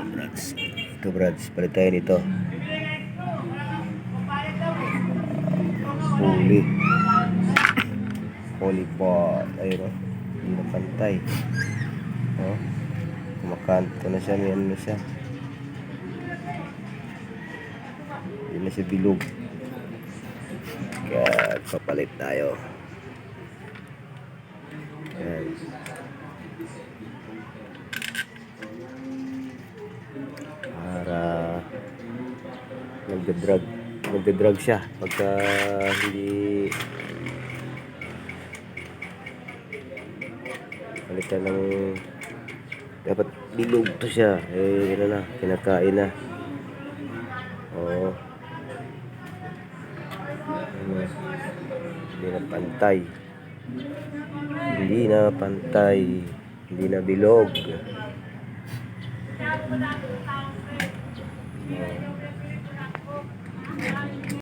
Brads. Ito Brads, palit tayo nito. Huli. Holy pot. Ayun o. Hindi na pantay. O. Kumakanto na siya. May ano na siya. Hindi na siya bilog. Kaya papalit tayo. Ayan. Para nagdadrag siya pagka hindi palitan ng dapat bilog to siya. Eh yun na, kinakain na. Oo. Hindi na pantay. Hindi na pantay. Hindi na bilog.